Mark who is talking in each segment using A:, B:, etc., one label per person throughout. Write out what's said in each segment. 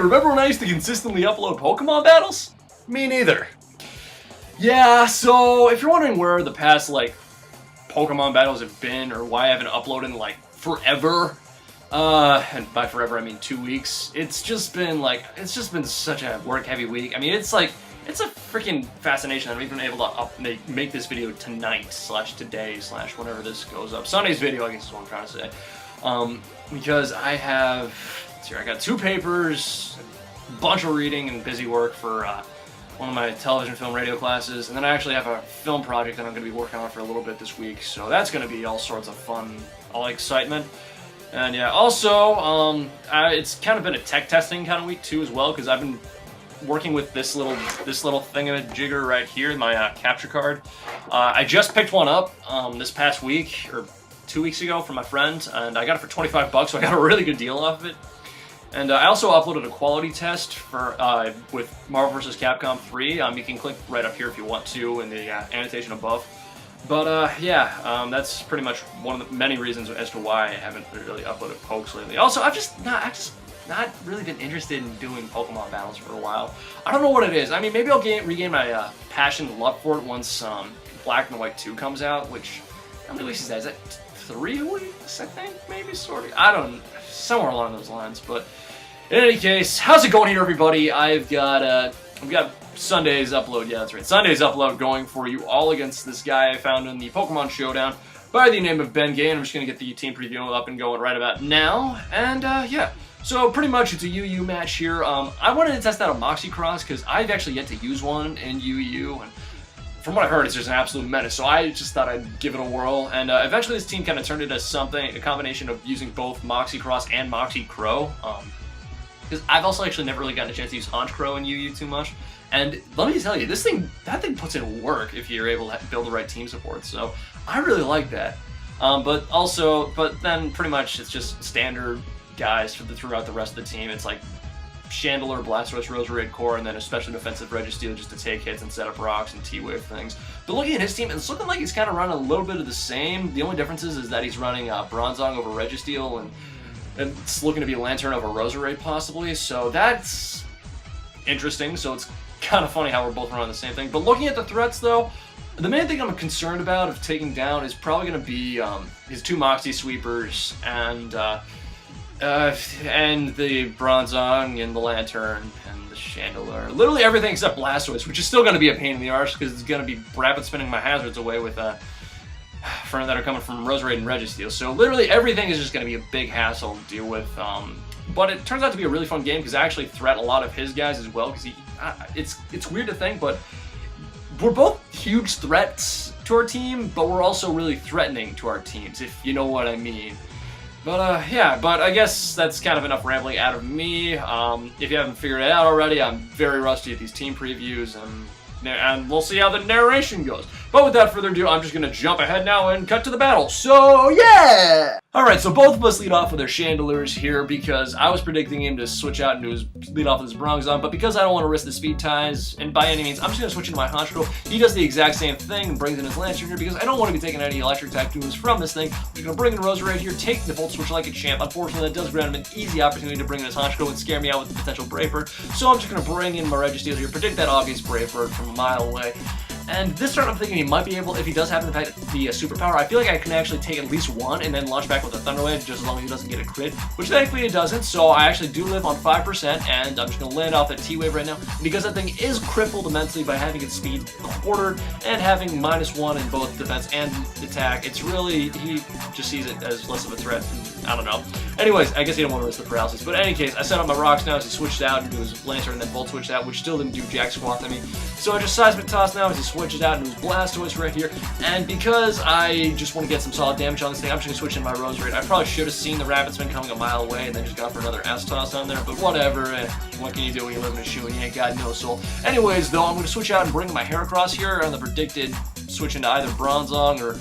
A: remember when I used to consistently upload Pokemon battles? Me neither. Yeah, so if you're wondering where the past, like, Pokemon battles have been, or why I haven't uploaded in, like, forever, and by forever I mean 2 weeks, it's just been such a work-heavy week. I mean, it's a freaking fascination that I'm even able to make this video tonight, / today, / whenever this goes up. Sunday's video, I guess is what I'm trying to say. Because I got 2 papers, a bunch of reading and busy work for, one of my television, film, radio classes, and then I actually have a film project that I'm going to be working on for a little bit this week, so that's going to be all sorts of fun, all excitement. And yeah, also, it's kind of been a tech testing kind of week too as well, because I've been working with this little thingamajigger right here, my capture card. I just picked one up this past week, or 2 weeks ago, from my friend, and I got it for 25 bucks, so I got a really good deal off of it. And I also uploaded a quality test for with Marvel vs. Capcom 3. You can click right up here if you want to in the annotation above. But yeah, that's pretty much one of the many reasons as to why I haven't really uploaded pokes lately. Also, I've just not really been interested in doing Pokemon battles for a while. I don't know what it is. I mean, maybe I'll regain my passion and love for it once Black and White 2 comes out, which, how many weeks is that? Is that 3 weeks, I think? Maybe, sort of. I don't know. Somewhere along those lines. But in any case, how's it going here, everybody? I've got Sunday's upload. Yeah, that's right. Sunday's upload going for you all against this guy I found in the Pokemon Showdown by the name of Ben Gay. And I'm just going to get the team preview up and going right about now. And yeah. So pretty much it's a UU match here. I wanted to test out a Moxie Cross because I've actually yet to use one in UU, and from what I've heard, it's just an absolute menace. So I just thought I'd give it a whirl, and eventually this team kind of turned into a combination of using both Moxie Cross and Moxie Crow. Because I've also actually never really gotten a chance to use Haunch Crow in UU too much. And let me tell you, that thing puts in work if you're able to build the right team support. So I really like that. But then pretty much it's just standard guys throughout the rest of the team. It's like Chandelure, Blastoise, Roserade Core, and then a special defensive Registeel just to take hits and set up rocks and T-Wave things. But looking at his team, it's looking like he's kind of running a little bit of the same. The only difference is that he's running Bronzong over Registeel, and it's looking to be Lantern over Roserade possibly, so that's interesting. So it's kind of funny how we're both running the same thing. But looking at the threats, though, the main thing I'm concerned about of taking down is probably going to be his 2 Moxie Sweepers and the Bronzong and the Lantern and the Chandelure. Literally everything except Blastoise, which is still going to be a pain in the arse because it's going to be rapid spinning my hazards away with that are coming from Roserade and Registeel. So literally everything is just going to be a big hassle to deal with. But it turns out to be a really fun game because I actually threat a lot of his guys as well. Because it's weird to think, but we're both huge threats to our team, but we're also really threatening to our teams, if you know what I mean. But yeah, but I guess that's kind of enough rambling out of me. If you haven't figured it out already, I'm very rusty at these team previews, and we'll see how the narration goes. But without further ado, I'm just going to jump ahead now and cut to the battle. So, yeah! Alright, so both of us lead off with our Chandelures here because I was predicting him to switch out into his lead off with his Bronzong, but because I don't want to risk the speed ties, and by any means, I'm just going to switch into my Haunch Crow. He does the exact same thing and brings in his Lantern here because I don't want to be taking any electric type moves from this thing. I'm just going to bring in Roserade here, take the Volt Switch like a champ. Unfortunately, that does grant him an easy opportunity to bring in his Haunch Crow and scare me out with the potential Brave Bird. So I'm just going to bring in my Registeel here, predict that obvious Brave Bird from a mile away. And this turn I'm thinking he might be able, if he does happen to be a superpower, I feel like I can actually take at least one and then launch back with a Thunder Wave just as long as he doesn't get a crit, which thankfully he doesn't, so I actually do live on 5%, and I'm just going to land off that T-Wave right now. Because that thing is crippled immensely by having its speed quartered and having -1 in both defense and attack, it's really, he just sees it as less of a threat. I don't know. Anyways, I guess he didn't want to risk the paralysis. But in any case, I set up my rocks now as he switched out into his Lantern and then Volt Switched out, which still didn't do jack squat to me. So I just Seismic Toss now as he switches out into his Blastoise right here. And because I just want to get some solid damage on this thing, I'm just going to switch in my Roserade. I probably should have seen the Rapid Spin coming a mile away and then just got for another S-Toss on there. But whatever. What can you do when you live in a shoe and you ain't got no soul? Anyways, though, I'm going to switch out and bring my Heracross here on the predicted switch into either Bronzong or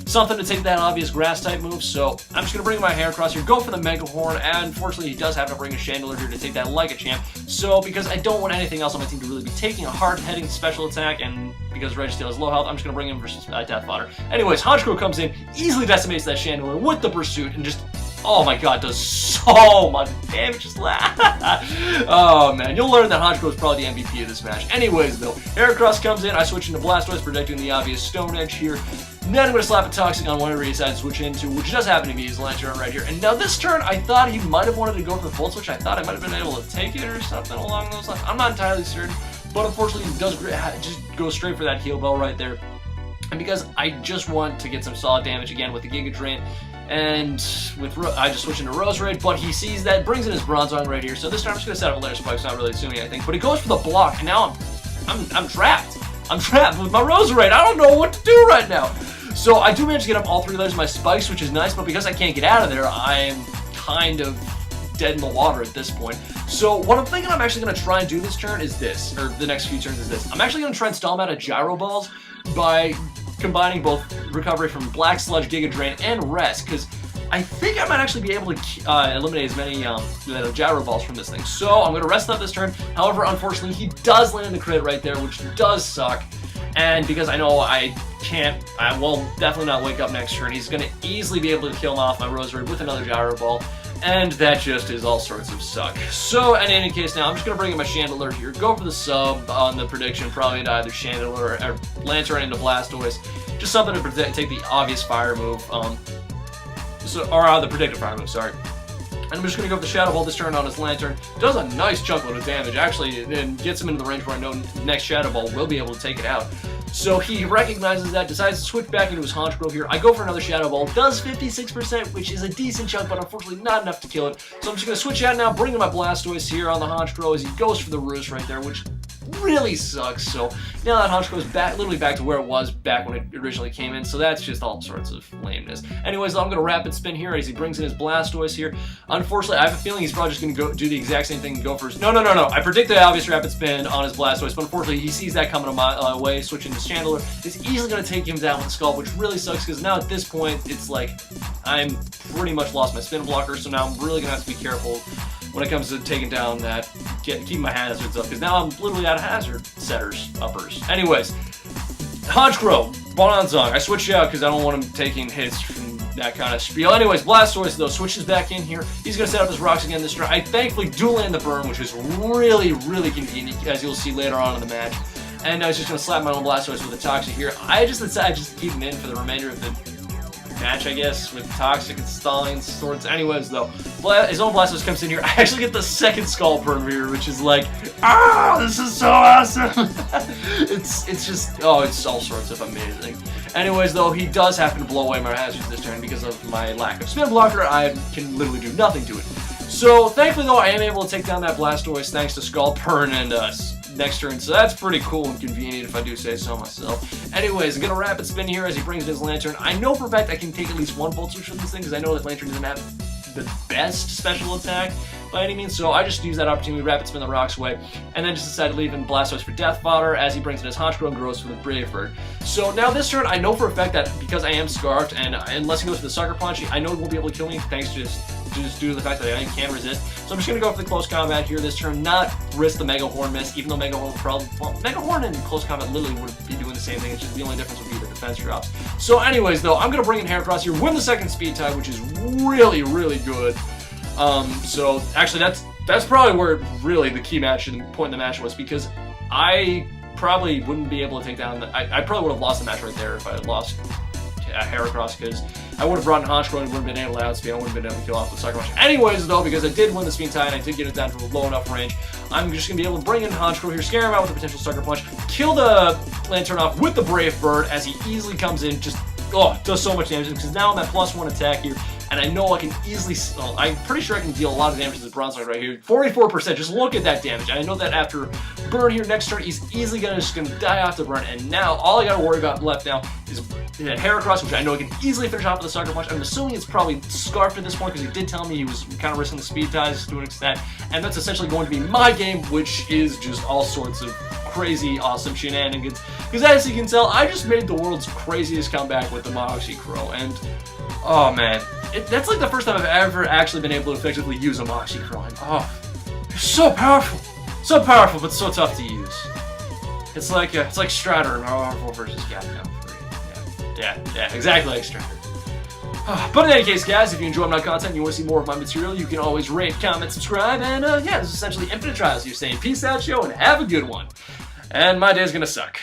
A: something to take that obvious grass type move, so I'm just going to bring my Heracross here, go for the Mega Horn, and unfortunately he does have to bring a Chandelure here to take that like a champ, so because I don't want anything else on my team to really be taking a hard-hitting special attack, and because Registeel has low health, I'm just going to bring him for Death Fodder. Anyways, Haunch Crow comes in, easily decimates that Chandelure with the Pursuit, and just oh my god, does so much damage. Oh man, you'll learn that Honchkrow is probably the MVP of this match. Anyways though, Heracross comes in, I switch into Blastoise, protecting the obvious Stone Edge here. Then I'm going to slap a Toxic on whatever he decides to switch into, which does happen to be his Lantern right here. And now this turn, I thought he might have wanted to go for the Volt Switch. I thought I might have been able to take it or something along those lines. I'm not entirely certain, but unfortunately he does just go straight for that Heal Bell right there. And because I just want to get some solid damage again with the Giga Drain, and with I just switch into Roserade, but he sees that, brings in his Bronzong right here. So this time I'm just going to set up a Layer Spike's not really assuming anything, but he goes for the block, and now I'm trapped. I'm trapped with my Roserade. I don't know what to do right now. So I do manage to get up all 3 layers of my spikes, which is nice, but because I can't get out of there, I'm kind of dead in the water at this point. So what I'm thinking I'm actually going to try and do this turn is this, or the next few turns is this. I'm actually going to try and stall him out of Gyro Balls by combining both recovery from Black Sludge, Giga Drain, and Rest, because I think I might actually be able to eliminate as many Gyro Balls from this thing. So I'm going to rest up this turn. However, unfortunately, he does land the crit right there, which does suck. And because I know I will definitely not wake up next turn, he's going to easily be able to kill him off my Roserade with another Gyro Ball. And that just is all sorts of suck. So, in any case now, I'm just going to bring in my Chandelure here, go for the sub on the prediction, probably into either Chandelure or Lantern into Blastoise. Just something to take the obvious fire move, or the predicted fire move, sorry. And I'm just going to go for the Shadow Ball this turn on his Lantern. Does a nice chunk load of damage, actually, and gets him into the range where I know next Shadow Ball will be able to take it out. So he recognizes that, decides to switch back into his Honchkrow here. I go for another Shadow Ball, does 56%, which is a decent chunk, but unfortunately not enough to kill it. So I'm just going to switch out now, bring in my Blastoise here on the Honchkrow as he goes for the Roost right there, which really sucks. So now that Honchkrow is literally back to where it was back when it originally came in, so that's just all sorts of lameness. Anyways, I'm going to Rapid Spin here as he brings in his Blastoise here. Unfortunately, I have a feeling he's probably just going to go do the exact same thing and go for his... No. I predict the obvious Rapid Spin on his Blastoise, but unfortunately he sees that coming a mile away, switching to Chandelure. It's easily going to take him down with the Skull, which really sucks because now at this point, it's like I'm pretty much lost my spin blocker, so now I'm really going to have to be careful when it comes to taking down that, keeping my hazards up, because now I'm literally out of hazard setters, uppers. Anyways, Honchkrow, Bronzong, I switched out because I don't want him taking hits from that kind of spiel. Anyways, Blastoise, though, switches back in here. He's going to set up his rocks again this turn. I thankfully do land the burn, which is really, really convenient, as you'll see later on in the match. And I was just going to slap my own Blastoise with a Toxic here. I just decided just to keep him in for the remainder of the match, I guess, with Toxic and stalling sorts. Anyways, though, his own Blastoise comes in here. I actually get the second Skull Perm here, which is like, this is so awesome. it's just, it's all sorts of amazing. Anyways, though, he does happen to blow away my hazards this turn because of my lack of spin blocker. I can literally do nothing to it. So, thankfully, though, I am able to take down that Blastoise thanks to Skull Perm and next turn, so that's pretty cool and convenient if I do say so myself. Anyways, I'm going to Rapid Spin here as he brings in his Lantern. I know for a fact I can take at least one Volt Switch from this thing because I know that Lantern doesn't have the best special attack by any means, so I just use that opportunity to Rapid Spin the rocks away, and then just decide to leave in Blastoise for Death Fodder as he brings in his Honchkrow and grows for the Brave Bird. So now this turn, I know for a fact that because I am Scarfed, and unless he goes for the Sucker Punch, I know he won't be able to kill me thanks to just due to the fact that I can resist. So I'm just going to go for the Close Combat here this turn, not risk the Mega Horn miss, even though Mega Horn probably... Well, Mega Horn and Close Combat literally would be doing the same thing, it's just the only difference would be the defense drops. So anyways, though, I'm going to bring in Heracross here, win the second Speed Tie, which is really, really good. So actually that's probably where really the key match and the point of the match was, because I probably wouldn't be able to take down I probably would have lost the match right there if I had lost Heracross, because I would have brought in Honchkrow and wouldn't have been able to outspeed. I wouldn't have been able to kill off the Sucker Punch. Anyways, though, because I did win the Speed Tie and I did get it down to a low enough range, I'm just going to be able to bring in Honchkrow here, scare him out with a potential Sucker Punch, kill the Lantern off with the Brave Bird as he easily comes in, just does so much damage, because now I'm at +1 attack here, and I know I can easily, I'm pretty sure I can deal a lot of damage to the Bronzong right here. 44%, just look at that damage. And I know that after burn here next turn, he's easily gonna die off the burn, and now all I gotta worry about left now is Heracross, which I know I can easily finish off with the Sucker Punch. I'm assuming it's probably Scarfed at this point, because he did tell me he was kind of risking the Speed Ties to an extent, and that's essentially going to be my game, which is just all sorts of crazy, awesome shenanigans. Because as you can tell, I just made the world's craziest comeback with the Moxie-Crow, and oh man, that's like the first time I've ever actually been able to effectively use a Moxie-Crow, and it's so powerful, but so tough to use. It's like Strider in Marvel vs. Capcom 3. Yeah, exactly like Strider. But in any case, guys, if you enjoy my content and you want to see more of my material, you can always rate, comment, subscribe, and yeah, this is essentially Infinite Trials. You're saying peace out, show, and have a good one. And my day's gonna suck.